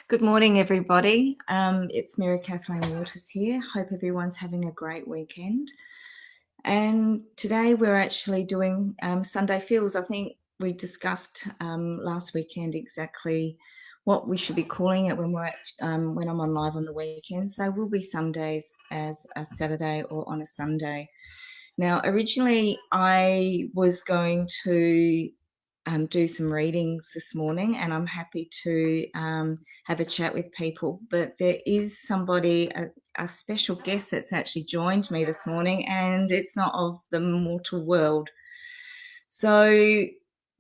Good morning, everybody. It's Mary Kathleen Waters here. Hope everyone's having a great weekend. And today we're actually doing Sunday Feels. I think we discussed last weekend exactly what we should be calling it when I'm on live on the weekends. They will be Sundays as a Saturday or on a Sunday. Now, originally I was going to do some readings this morning, and I'm happy to have a chat with people. But there is somebody, a special guest that's actually joined me this morning, and it's not of the mortal world. So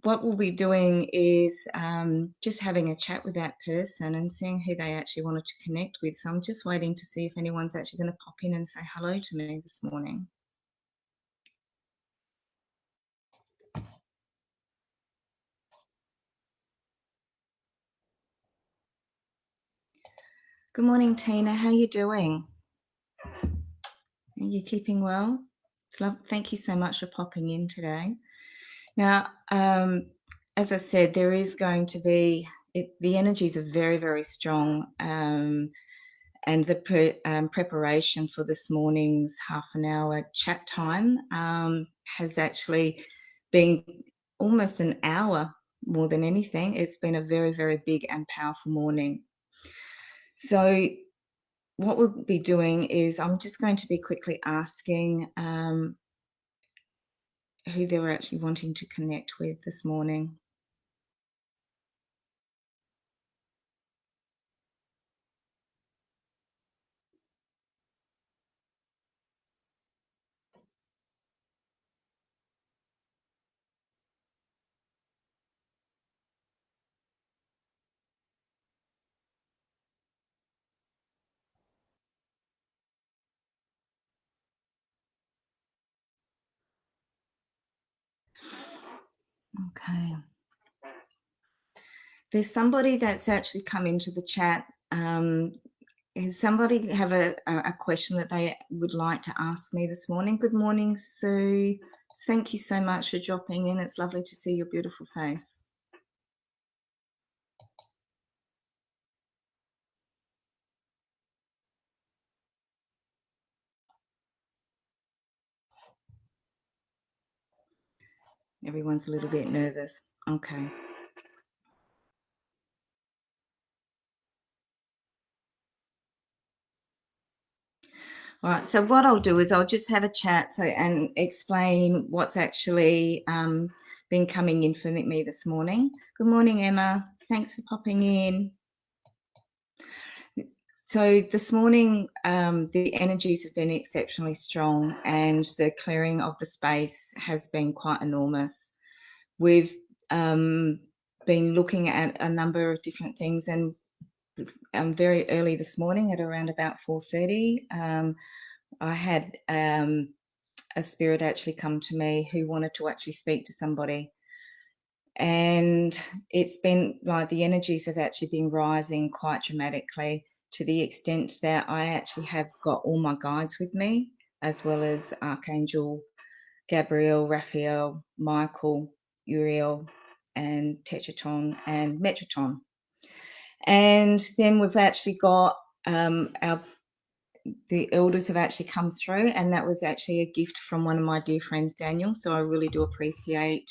what we'll be doing is just having a chat with that person and seeing who they actually wanted to connect with. So I'm just waiting to see if anyone's actually going to pop in and say hello to me this morning. Good morning, Tina. How are you doing? Are you keeping well? Thank you so much for popping in today. Now, as I said, there is going to be the energies are very, very strong, and the preparation for this morning's half an hour chat time has actually been almost an hour more than anything. It's been a very, very big and powerful morning. So what we'll be doing is I'm just going to be quickly asking who they were actually wanting to connect with this morning. Okay. There's somebody that's actually come into the chat. Does somebody have a question that they would like to ask me this morning? Good morning, Sue. Thank you so much for dropping in. It's lovely to see your beautiful face. Everyone's a little bit nervous. Okay. All right, so what I'll do is I'll just have a chat and explain what's actually been coming in for me this morning. Good morning, Emma. Thanks for popping in. So this morning, the energies have been exceptionally strong, and the clearing of the space has been quite enormous. We've been looking at a number of different things, and very early this morning at around about 4:30, I had a spirit actually come to me who wanted to actually speak to somebody. And it's been like the energies have actually been rising quite dramatically to the extent that I actually have got all my guides with me, as well as Archangel Gabriel, Raphael, Michael, Uriel, and Tetraton and Metatron. And then we've actually got the elders have actually come through, and that was actually a gift from one of my dear friends, Daniel. So I really do appreciate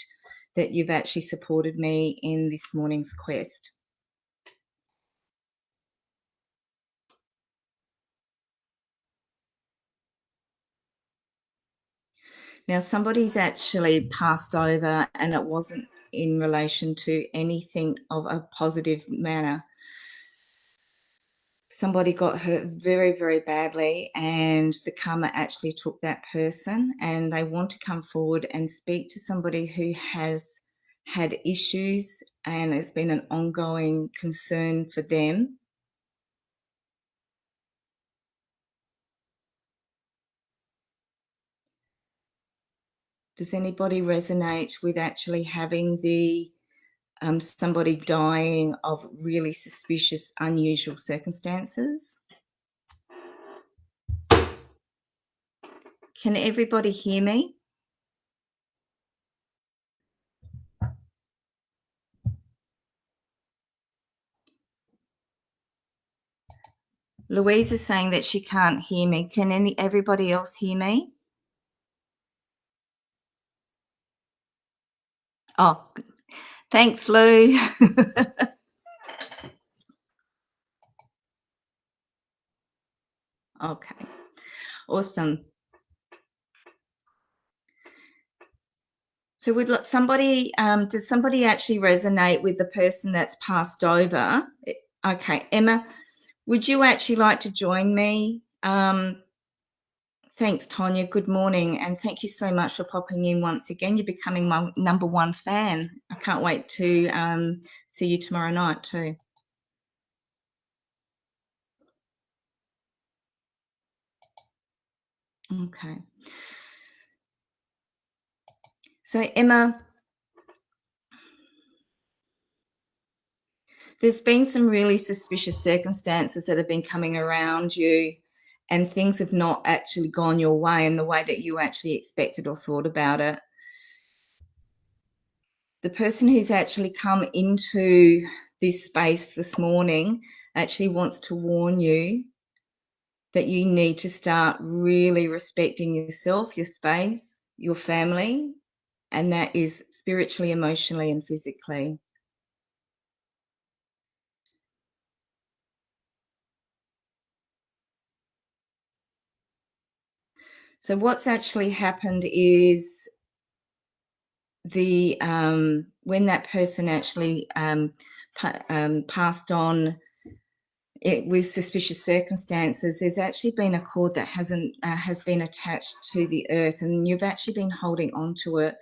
that you've actually supported me in this morning's quest. Now, somebody's actually passed over, and it wasn't in relation to anything of a positive manner. Somebody got hurt very, very badly, and the karma actually took that person, and they want to come forward and speak to somebody who has had issues, and it's been an ongoing concern for them. Does anybody resonate with actually having the somebody dying of really suspicious, unusual circumstances? Can everybody hear me? Louise is saying that she can't hear me. Can everybody else hear me? Oh, thanks, Lou. Okay, awesome. So would somebody, does somebody actually resonate with the person that's passed over? Okay, Emma, would you actually like to join me? Thanks, Tonya. Good morning. And thank you so much for popping in once again. You're becoming my number one fan. I can't wait to see you tomorrow night too. Okay. So, Emma, there's been some really suspicious circumstances that have been coming around you, and things have not actually gone your way in the way that you actually expected or thought about it. The person who's actually come into this space this morning actually wants to warn you that you need to start really respecting yourself, your space, your family, and that is spiritually, emotionally, and physically. So what's actually happened is the when that person actually passed on it with suspicious circumstances, there's actually been a cord that has been attached to the earth, and you've actually been holding on to it.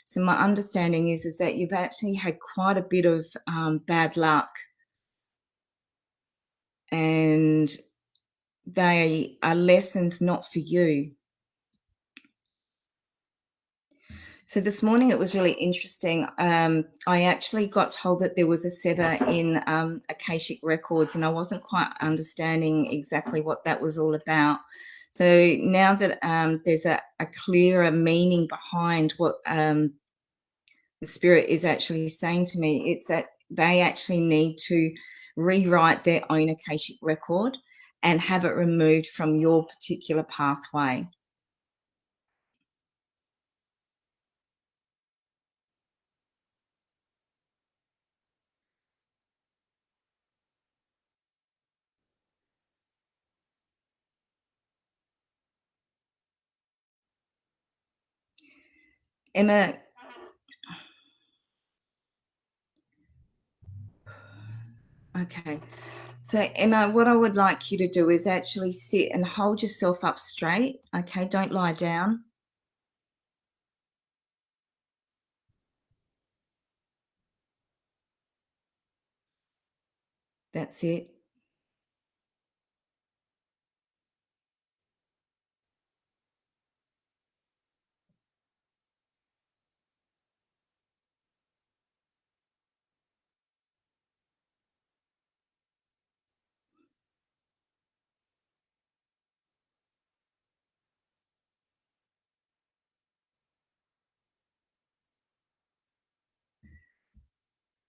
So my understanding is that you've actually had quite a bit of bad luck, and they are lessons not for you. So this morning it was really interesting. I actually got told that there was a sever in Akashic Records, and I wasn't quite understanding exactly what that was all about. So now that there's a clearer meaning behind what the spirit is actually saying to me, it's that they actually need to rewrite their own Akashic record and have it removed from your particular pathway. Emma, okay. So, Emma, what I would like you to do is actually sit and hold yourself up straight. Okay, don't lie down. That's it.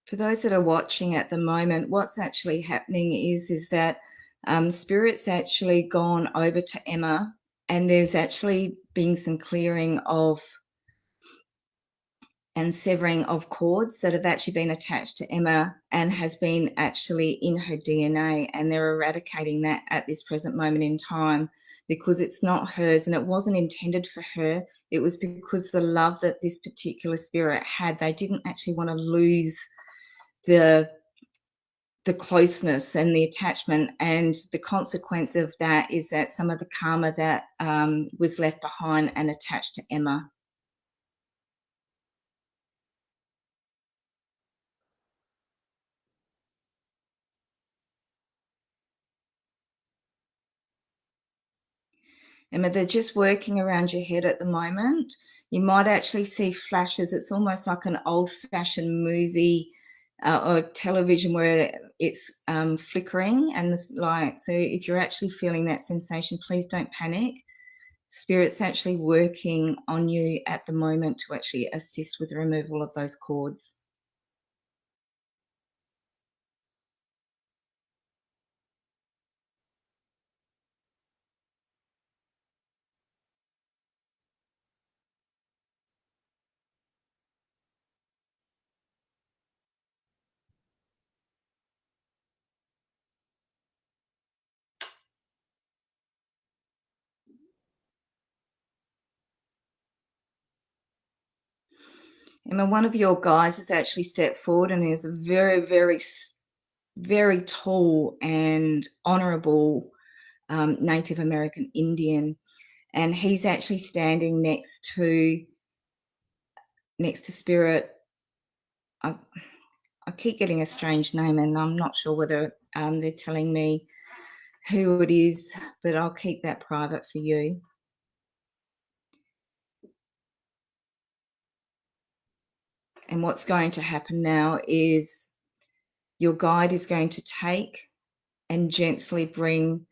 For those that are watching at the moment, what's actually happening is that Spirit's actually gone over to Emma, and there's actually been some clearing of and severing of cords that have actually been attached to Emma and has been actually in her DNA, and they're eradicating that at this present moment in time because it's not hers and it wasn't intended for her. It was because the love that this particular spirit had, they didn't actually want to lose the closeness and the attachment, and the consequence of that is that some of the karma that was left behind and attached to Emma. Emma, they're just working around your head at the moment. You might actually see flashes. It's almost like an old-fashioned movie or television where it's flickering and this light. So if you're actually feeling that sensation, please don't panic. Spirit's actually working on you at the moment to actually assist with the removal of those cords. Emma, one of your guys has actually stepped forward and is a very, very tall and honourable Native American Indian, and he's actually standing next to Spirit. I keep getting a strange name, and I'm not sure whether they're telling me who it is, but I'll keep that private for you. And what's going to happen now is your guide is going to take and gently bring.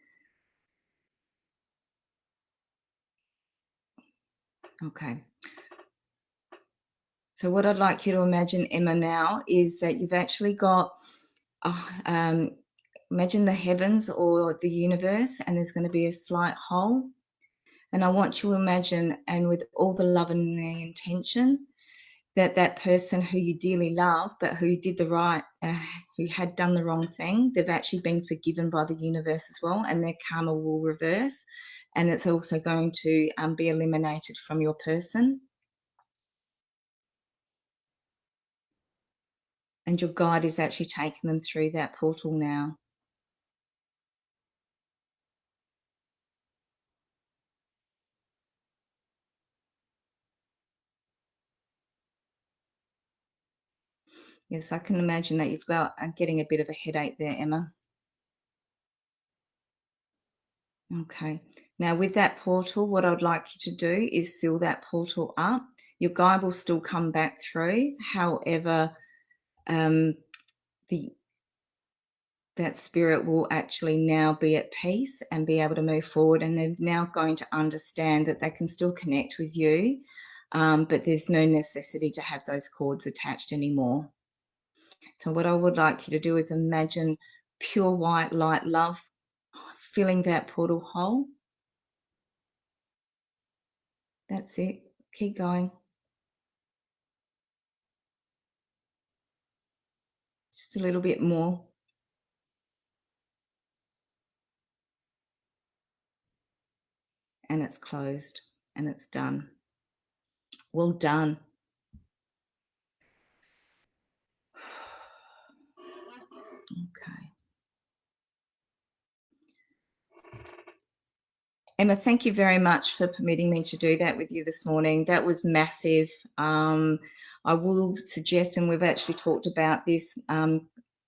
Okay. So what I'd like you to imagine, Emma, now is that you've actually got, imagine the heavens or the universe, and there's going to be a slight hole. And I want you to imagine, and with all the love and the intention, that that person who you dearly love, but who did the right, who had done the wrong thing, they've actually been forgiven by the universe as well, and their karma will reverse. And it's also going to be eliminated from your person. And your guide is actually taking them through that portal now. Yes, I can imagine that you've got getting a bit of a headache there, Emma. Okay. Now, with that portal, what I'd like you to do is seal that portal up. Your guide will still come back through. However, that spirit will actually now be at peace and be able to move forward. And they're now going to understand that they can still connect with you, but there's no necessity to have those cords attached anymore. So what I would like you to do is imagine pure white light love filling that portal hole. That's it. Keep going. Just a little bit more. And it's closed and it's done. Well done. Okay. Emma, thank you very much for permitting me to do that with you this morning. That was massive. I will suggest, and we've actually talked about this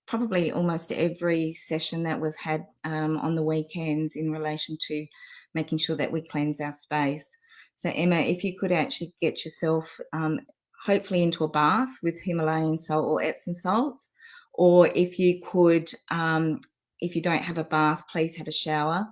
probably almost every session that we've had on the weekends in relation to making sure that we cleanse our space. So Emma, if you could actually get yourself hopefully into a bath with Himalayan salt or Epsom salts, or if you could, if you don't have a bath, please have a shower.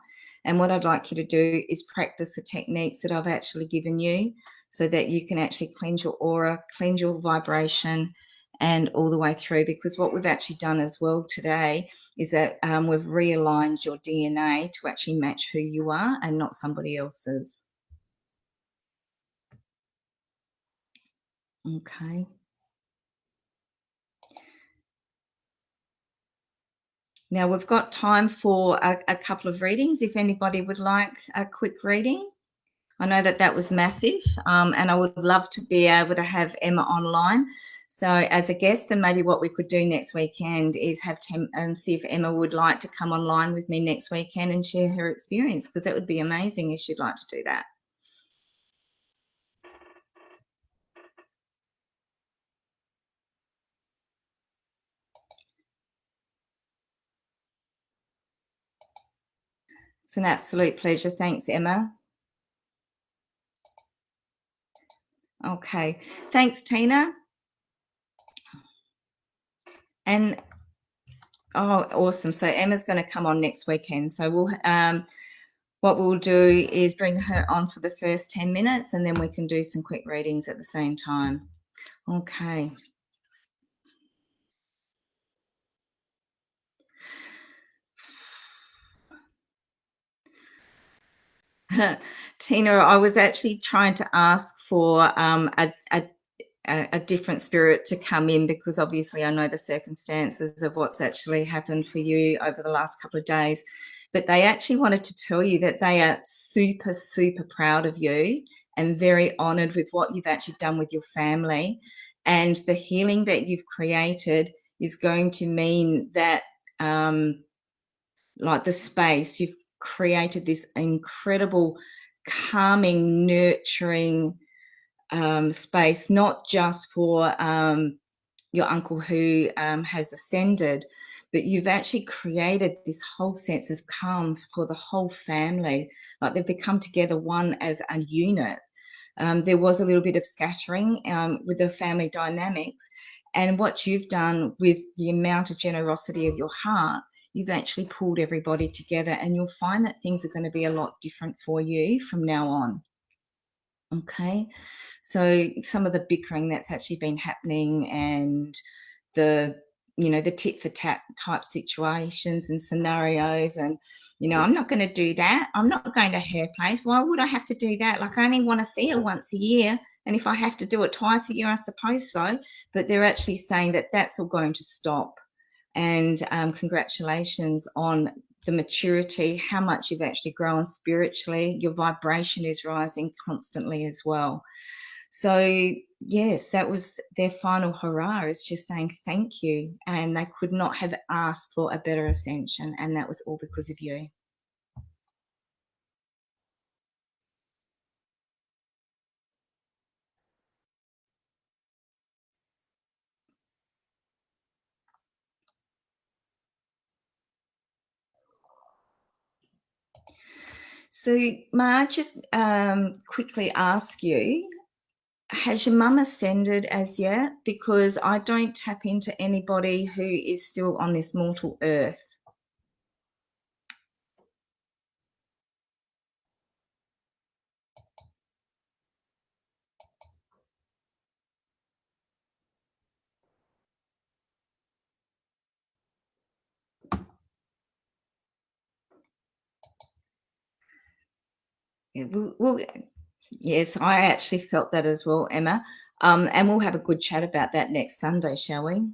And what I'd like you to do is practice the techniques that I've actually given you so that you can actually cleanse your aura, cleanse your vibration, and all the way through. Because what we've actually done as well today is that we've realigned your DNA to actually match who you are and not somebody else's. Okay. Now we've got time for a couple of readings if anybody would like a quick reading. I know that that was massive, and I would love to be able to have Emma online. So as a guest, and maybe what we could do next weekend is have see if Emma would like to come online with me next weekend and share her experience, because that would be amazing if she'd like to do that. It's an absolute pleasure. Thanks, Emma. Okay. Thanks, Tina. And oh, awesome. So Emma's going to come on next weekend. So we'll what we'll do is bring her on for the first 10 minutes, and then we can do some quick readings at the same time. Okay. Tina, I was actually trying to ask for a different spirit to come in, because obviously I know the circumstances of what's actually happened for you over the last couple of days. But they actually wanted to tell you that they are super, super proud of you and very honoured with what you've actually done with your family. And the healing that you've created is going to mean that, like the space, you've created this incredible calming, nurturing space, not just for your uncle who has ascended, but you've actually created this whole sense of calm for the whole family. Like they've become together one as a unit. There was a little bit of scattering with the family dynamics. And what you've done with the amount of generosity of your heart, you've actually pulled everybody together, and you'll find that things are going to be a lot different for you from now on. Okay. So some of the bickering that's actually been happening, and the, the tit for tat type situations and scenarios, and I'm not going to do that. I'm not going to her place. Why would I have to do that? Like, I only want to see her once a year, and if I have to do it twice a year, I suppose so. But they're actually saying that that's all going to stop. And congratulations on the maturity, how much you've actually grown spiritually. Your vibration is rising constantly as well. So, yes, that was their final hurrah, is just saying thank you. And they could not have asked for a better ascension. And that was all because of you. So, may I just quickly ask you, has your mum ascended as yet? Because I don't tap into anybody who is still on this mortal earth. Yeah, yes, I actually felt that as well, Emma. And we'll have a good chat about that next Sunday, shall we?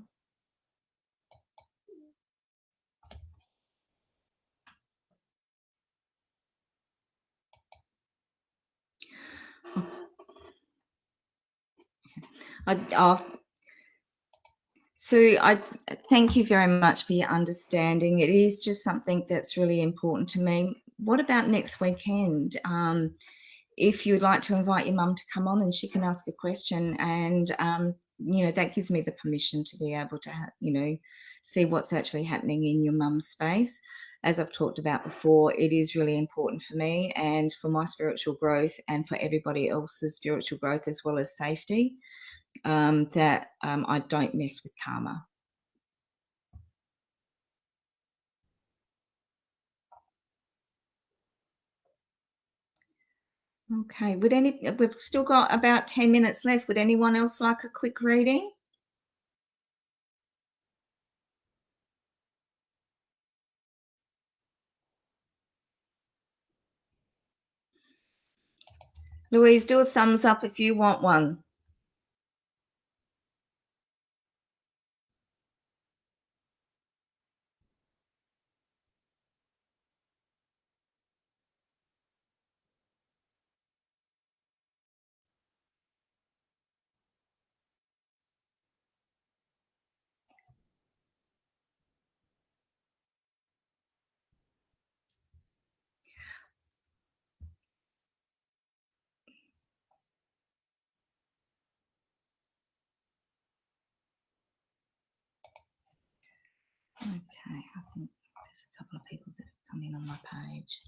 I So I thank you very much for your understanding. It is just something that's really important to me. What about next weekend? If you'd like to invite your mum to come on and she can ask a question, and that gives me the permission to be able to see what's actually happening in your mum's space. As I've talked about before, it is really important for me and for my spiritual growth, and for everybody else's spiritual growth as well as safety, that I don't mess with karma. Okay. We've still got about 10 minutes left. Would anyone else like a quick reading? Louise, do a thumbs up if you want one. Okay, I think there's a couple of people that have come in on my page.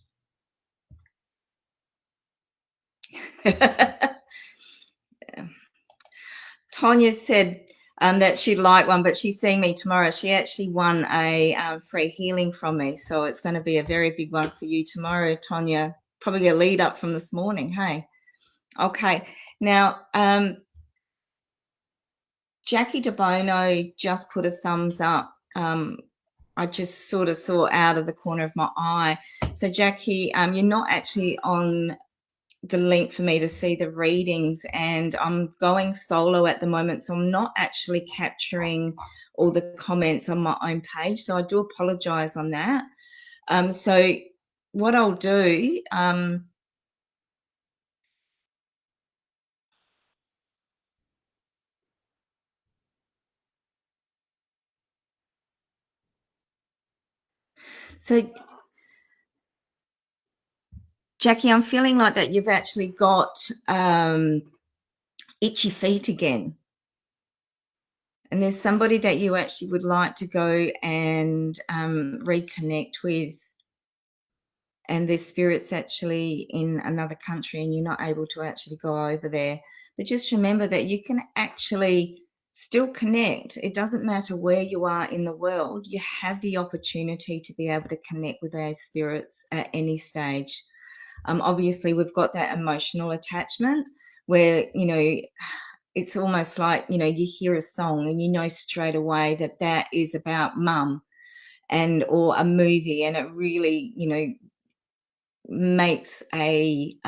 Tonya said that she'd like one, but she's seeing me tomorrow. She actually won a free healing from me, so it's going to be a very big one for you tomorrow, Tonya. Probably a lead up from this morning. Hey, okay. Now, Jackie DeBono just put a thumbs up. I just sort of saw out of the corner of my eye. So, Jackie, you're not actually on the link for me to see the readings, and I'm going solo at the moment, so I'm not actually capturing all the comments on my own page. So I do apologize on that. So what I'll do, So, Jackie, I'm feeling like that you've actually got itchy feet again. And there's somebody that you actually would like to go and reconnect with, and their spirit's actually in another country and you're not able to actually go over there. But just remember that you can actually still connect. It doesn't matter where you are in the world, you have the opportunity to be able to connect with our spirits at any stage. Obviously, we've got that emotional attachment where, it's almost like, you hear a song and you know straight away that that is about mum and or a movie, and it really, makes that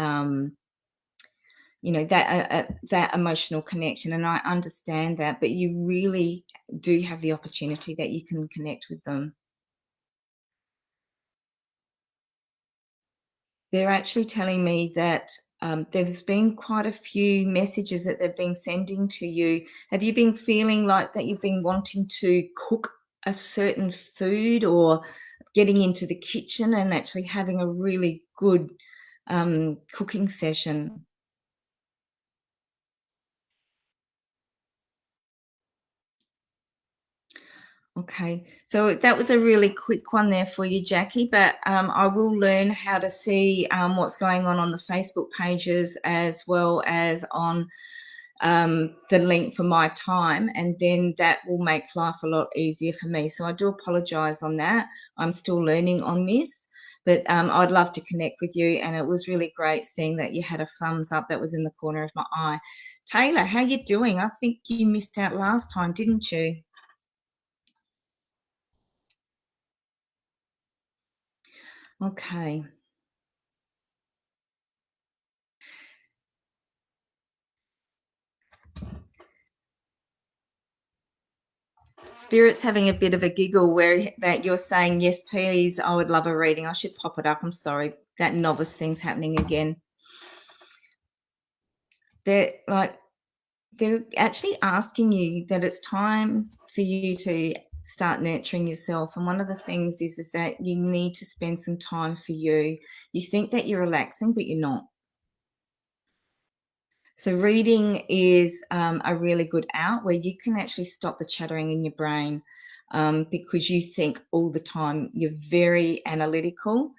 emotional connection, and I understand that, but you really do have the opportunity that you can connect with them. They're actually telling me that there's been quite a few messages that they've been sending to you. Have you been feeling like that you've been wanting to cook a certain food, or getting into the kitchen and actually having a really good cooking session? Okay, so that was a really quick one there for you, Jackie, but I will learn how to see what's going on the Facebook pages, as well as on the link for my time, and then that will make life a lot easier for me. So I do apologise on that. I'm still learning on this, but I'd love to connect with you, and it was really great seeing that you had a thumbs up that was in the corner of my eye. Taylor, how you doing? I think you missed out last time, didn't you? Okay. Spirit's having a bit of a giggle where that you're saying, "Yes, please, I would love a reading." I should pop it up. I'm sorry. That novice thing's happening again. They're like they're actually asking you that it's time for you to start nurturing yourself. And one of the things is that you need to spend some time for you. You think that you're relaxing, but you're not. So reading is a really good out where you can actually stop the chattering in your brain, because you think all the time. You're very analytical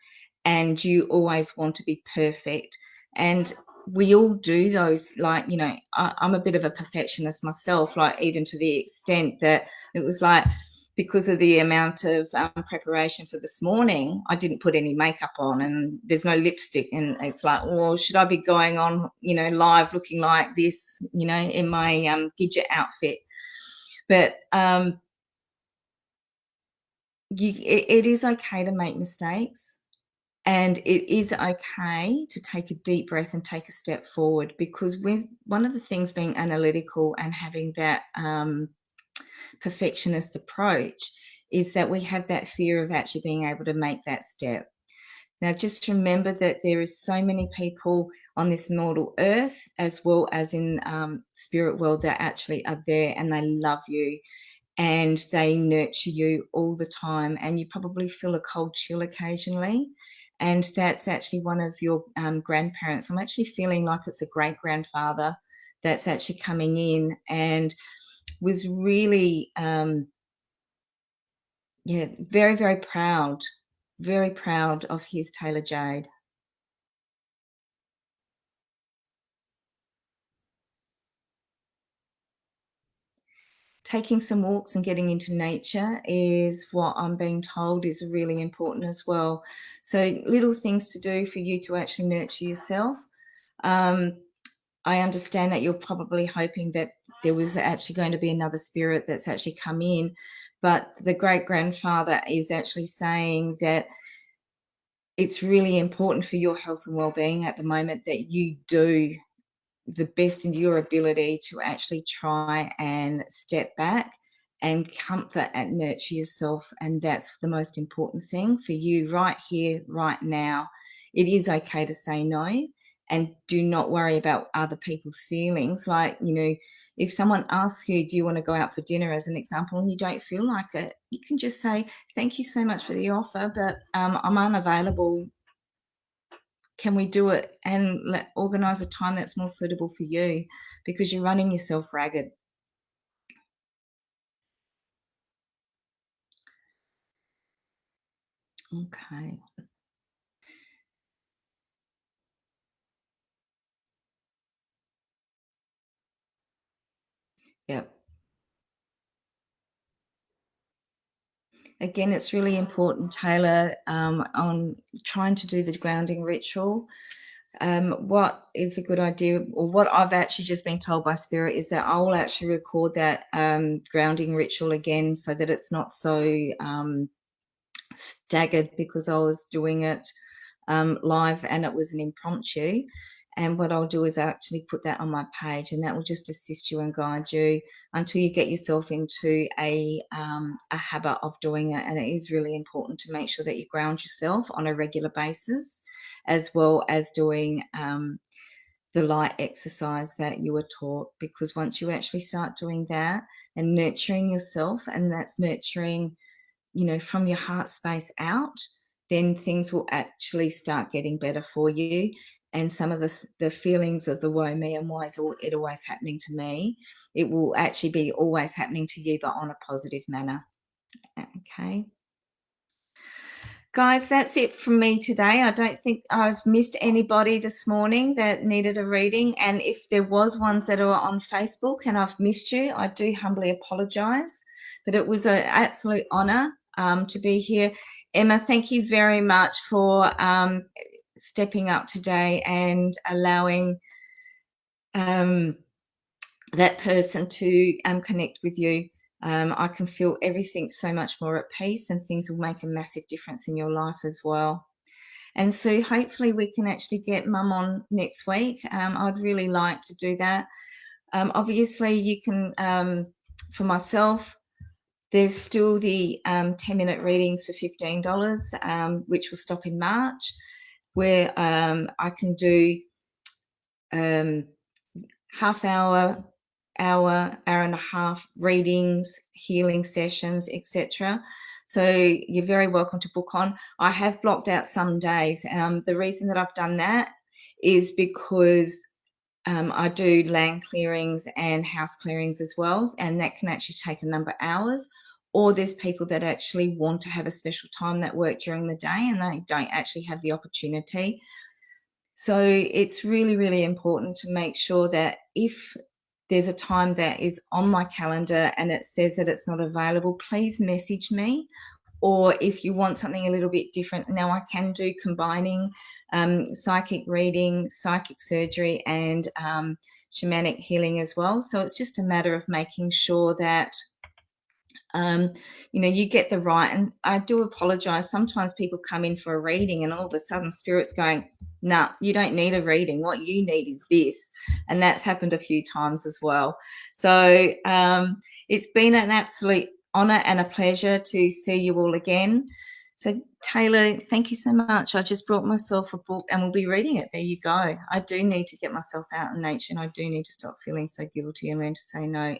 and you always want to be perfect. And we all do those, like, I'm a bit of a perfectionist myself, like even to the extent that it was like, because of the amount of preparation for this morning, I didn't put any makeup on and there's no lipstick. And it's like, well, should I be going on, live looking like this, in my Gidget outfit? But it is okay to make mistakes. And it is okay to take a deep breath and take a step forward, because with one of the things being analytical and having that perfectionist approach is that we have that fear of actually being able to make that step. Now, just remember that there is so many people on this mortal earth, as well as in spirit world, that actually are there and they love you and they nurture you all the time. And you probably feel a cold chill occasionally. And that's actually one of your grandparents. I'm actually feeling like it's a great grandfather that's actually coming in and was really, yeah, very, very proud of his Taylor Jade. Taking some walks and getting into nature is what I'm being told is really important as well. So, little things to do for you to actually nurture yourself. Um, I understand that you're probably hoping that there was actually going to be another spirit that's actually come in, but the great grandfather is actually saying that it's really important for your health and well-being at the moment that you do the best in your ability to actually try and step back and comfort and nurture yourself. And that's the most important thing for you right here, right now. It is okay to say no. and do not worry about other people's feelings. Like, if someone asks you, do you want to go out for dinner, as an example, and you don't feel like it, you can just say, thank you so much for the offer, but I'm unavailable. Can we do it and organise a time that's more suitable for you, because you're running yourself ragged. Okay. Yep. Again, it's really important, Taylor, on trying to do the grounding ritual. What is a good idea, or what I've actually just been told by Spirit, is that I will actually record that grounding ritual again, so that it's not so staggered, because I was doing it live and it was an impromptu. And what I'll do is actually put that on my page, and that will just assist you and guide you until you get yourself into a habit of doing it. And it is really important to make sure that you ground yourself on a regular basis, as well as doing the light exercise that you were taught. Because once you actually start doing that and nurturing yourself, and that's nurturing, from your heart space out, then things will actually start getting better for you. And some of the feelings of the woe me and why is it always happening to me, it will actually be always happening to you, but on a positive manner. Okay. Guys, that's it from me today. I don't think I've missed anybody this morning that needed a reading. And if there was ones that are on Facebook and I've missed you, I do humbly apologise. But it was an absolute honour to be here. Emma, thank you very much for stepping up today and allowing that person to connect with you. I can feel everything so much more at peace, and things will make a massive difference in your life as well. And so hopefully we can actually get Mum on next week. I'd really like to do that. Obviously, you can, for myself, there's still the 10-minute readings for $15, which will stop in March, where I can do half hour, hour and a half readings, healing sessions, etc. So you're very welcome to book on. I have blocked out some days. The reason that I've done that is because I do land clearings and house clearings as well, and that can actually take a number of hours. Or there's people that actually want to have a special time that work during the day and they don't actually have the opportunity. So it's really, really important to make sure that if there's a time that is on my calendar and it says that it's not available, please message me. Or if you want something a little bit different, now I can do combining psychic reading, psychic surgery, and shamanic healing as well. So it's just a matter of making sure that you get the right. And I do apologize. Sometimes people come in for a reading and all of a sudden Spirit's going, nah, you don't need a reading. What you need is this. And that's happened a few times as well. So it's been an absolute honor and a pleasure to see you all again. So Taylor, thank you so much. I just brought myself a book and we'll be reading it. There you go. I do need to get myself out in nature, and I do need to stop feeling so guilty and learn to say no.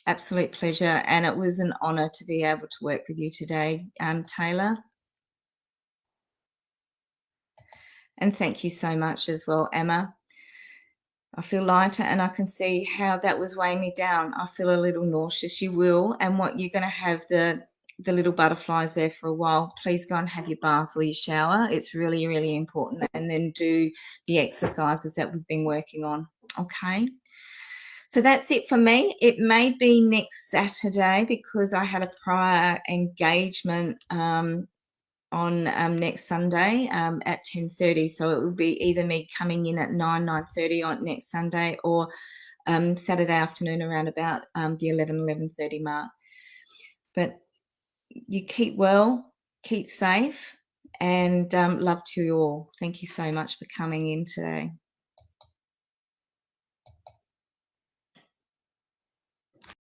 Absolute pleasure, and it was an honour to be able to work with you today, Taylor. And thank you so much as well, Emma. I feel lighter, and I can see how that was weighing me down. I feel a little nauseous. You will, and what you're going to have the little butterflies there for a while. Please go and have your bath or your shower. It's really, really important, and then do the exercises that we've been working on. Okay. So that's it for me. It may be next Saturday because I had a prior engagement on next Sunday at 10:30. So it will be either me coming in at 9:30 on next Sunday, or Saturday afternoon around about the 11:30 mark. But you keep well, keep safe, and love to you all. Thank you so much for coming in today.